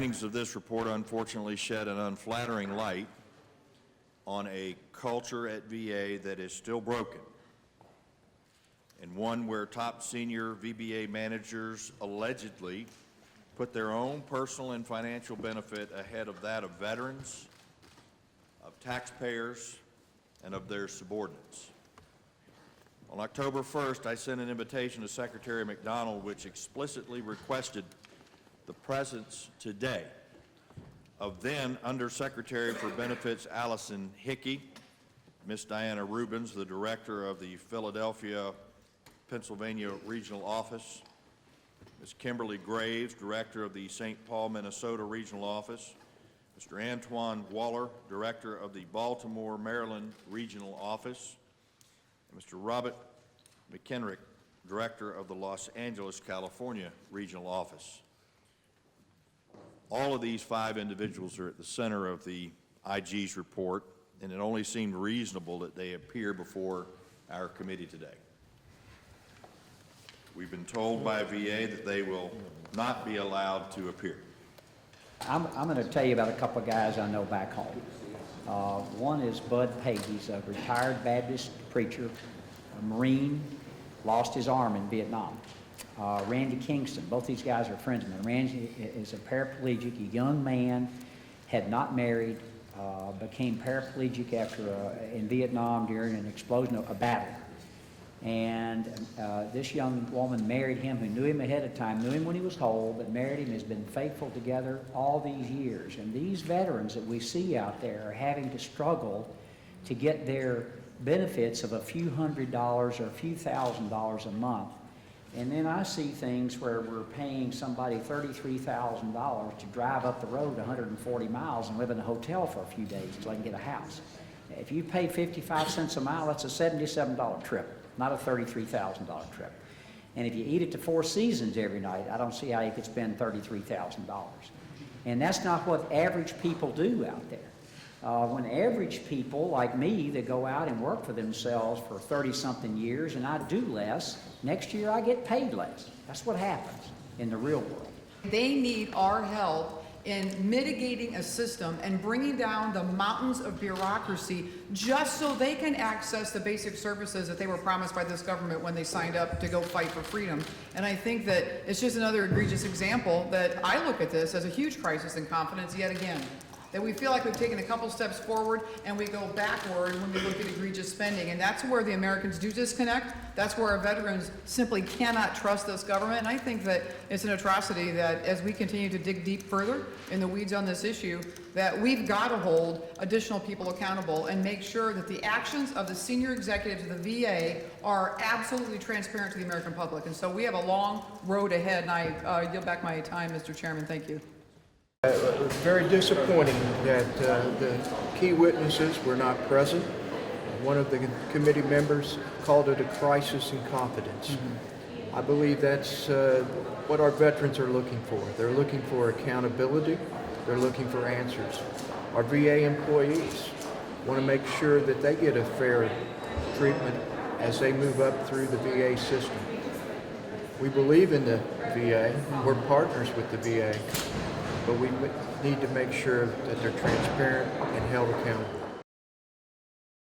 findings of this report unfortunately shed an unflattering light on a culture at VA that is still broken, and one where top senior VBA managers allegedly put their own personal and financial benefit ahead of that of veterans, of taxpayers, and of their subordinates. On October 1st, I sent an invitation to Secretary McDonald which explicitly requested the presence today of then Undersecretary for Benefits Allison Hickey, Ms. Diana Rubens, the Director of the Philadelphia, Pennsylvania Regional Office, Ms. Kimberly Graves, Director of the St. Paul, Minnesota Regional Office, Mr. Antoine Waller, Director of the Baltimore, Maryland Regional Office, and Mr. Robert McKenrick, Director of the Los Angeles, California Regional Office. All of these 5 individuals are at the center of the IG's report, and it only seemed reasonable that they appear before our committee today. We've been told by VA that they will not be allowed to appear. I'm going to tell you about a couple of guys I know back home. One is Bud Page. He's a retired Baptist preacher, a Marine, lost his arm in Vietnam. Randy Kingston, both these guys are friends of mine. Randy is a paraplegic, a young man, had not married, became paraplegic after in Vietnam during an explosion, a battle. And this young woman married him, who knew him ahead of time, knew him when he was whole, but married him, has been faithful together all these years. And these veterans that we see out there are having to struggle to get their benefits of a few $100s or a few $1,000s a month. And then I see things where we're paying somebody $33,000 to drive up the road 140 miles and live in a hotel for a few days until they can get a house. If you pay 55 cents a mile, that's a $77 trip, not a $33,000 trip. And if you eat at the Four Seasons every night, I don't see how you could spend $33,000. And that's not what average people do out there. When average people like me that go out and work for themselves for 30-something years and I do less, next year I get paid less. That's what happens in the real world. They need our help in mitigating a system and bringing down the mountains of bureaucracy just so they can access the basic services that they were promised by this government when they signed up to go fight for freedom. And I think that it's just another egregious example that I look at this as a huge crisis in confidence yet again. That we feel like we've taken a couple steps forward and we go backward when we look at egregious spending. And that's where the Americans do disconnect. That's where our veterans simply cannot trust this government. And I think that it's an atrocity that as we continue to dig deep further in the weeds on this issue, that we've got to hold additional people accountable and make sure that the actions of the senior executives of the VA are absolutely transparent to the American public. And so we have a long road ahead. And I yield back my time, Mr. Chairman. Thank you. It was very disappointing that the key witnesses were not present. One of the committee members called it a crisis in confidence. I believe that's what our veterans are looking for. They're looking for accountability. They're looking for answers. Our VA employees want to make sure that they get a fair treatment as they move up through the VA system. We believe in the VA. We're partners with the VA. But we need to make sure that they're transparent and held accountable.